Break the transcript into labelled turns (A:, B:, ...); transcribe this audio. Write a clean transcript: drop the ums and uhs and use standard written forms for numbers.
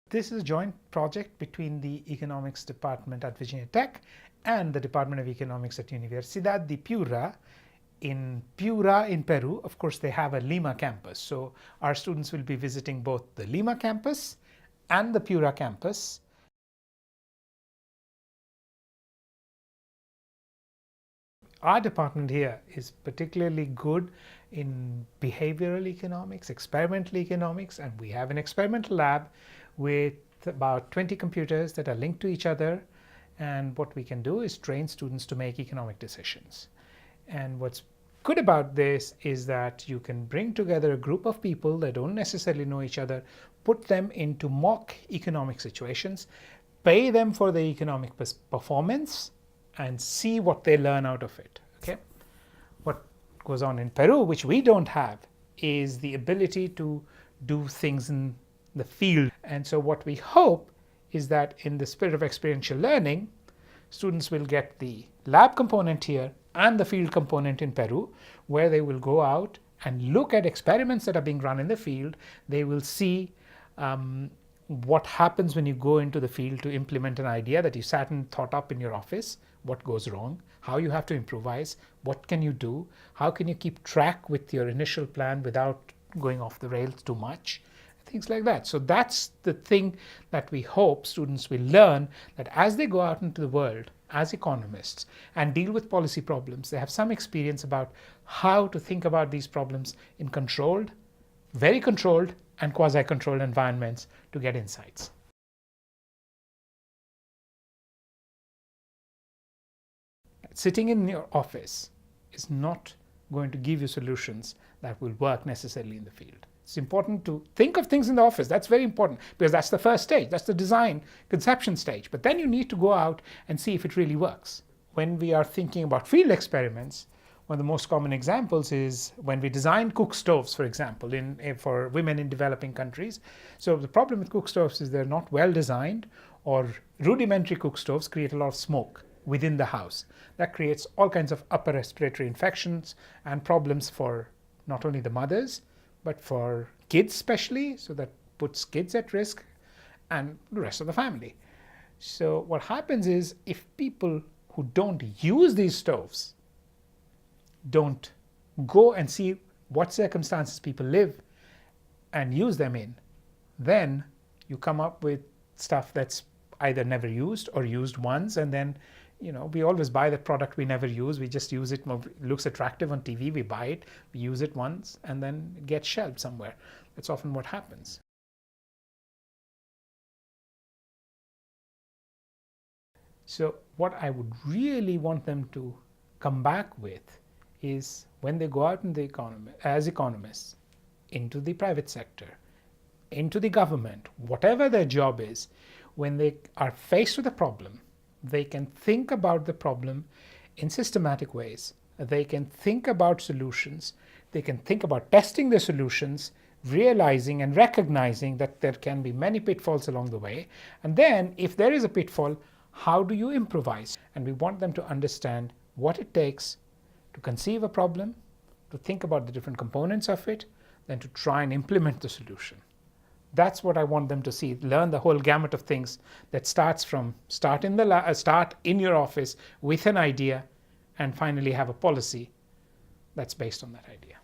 A: This is a joint project between the Economics Department at Virginia Tech and the Department of Economics at Universidad de Piura. In Piura in Peru, of course, they have a Lima campus. So our students will be visiting both the Lima campus and the Piura campus. Our department here is particularly good in behavioral economics, experimental economics, and we have an experimental lab with about 20 computers that are linked to each other. And what we can do is train students to make economic decisions. And what's good about this is that you can bring together a group of people that don't necessarily know each other, put them into mock economic situations, pay them for the economic performance, and see what they learn out of it. Okay, what goes on in Peru, which we don't have, is the ability to do things in the field. And so what we hope is that in the spirit of experiential learning, students will get the lab component here and the field component in Peru, where they will go out and look at experiments that are being run in the field. They will see what happens when you go into the field to implement an idea that you sat and thought up in your office, what goes wrong, how you have to improvise, what can you do, how can you keep track with your initial plan without going off the rails too much, things like that. So that's the thing that we hope students will learn, that as they go out into the world as economists and deal with policy problems, they have some experience about how to think about these problems in controlled, very controlled, and quasi-controlled environments to get insights. Sitting in your office is not going to give you solutions that will work necessarily in the field. It's important to think of things in the office. That's very important, because that's the first stage. That's the design conception stage. But then you need to go out and see if it really works. When we are thinking about field experiments, one of the most common examples is when we design cook stoves, for example, for women in developing countries. So the problem with cook stoves is they're not well designed, or rudimentary cook stoves create a lot of smoke within the house. That creates all kinds of upper respiratory infections and problems for not only the mothers, but for kids especially. So that puts kids at risk and the rest of the family. So what happens is, if people who don't use these stoves don't go and see what circumstances people live and use them in, then you come up with stuff that's either never used or used once, and then we always buy the product we never use. We just use it. It looks attractive on TV. We buy it. We use it once, and then it gets shelved somewhere. That's often what happens. So what I would really want them to come back with is, when they go out in the economy as economists, into the private sector, into the government, whatever their job is, when they are faced with a problem, they can think about the problem in systematic ways. They can think about solutions. They can think about testing the solutions, realizing and recognizing that there can be many pitfalls along the way. And then, if there is a pitfall, how do you improvise? And we want them to understand what it takes to conceive a problem, to think about the different components of it, then to try and implement the solution. That's what I want them to see. Learn the whole gamut of things that start in your office with an idea, and finally have a policy that's based on that idea.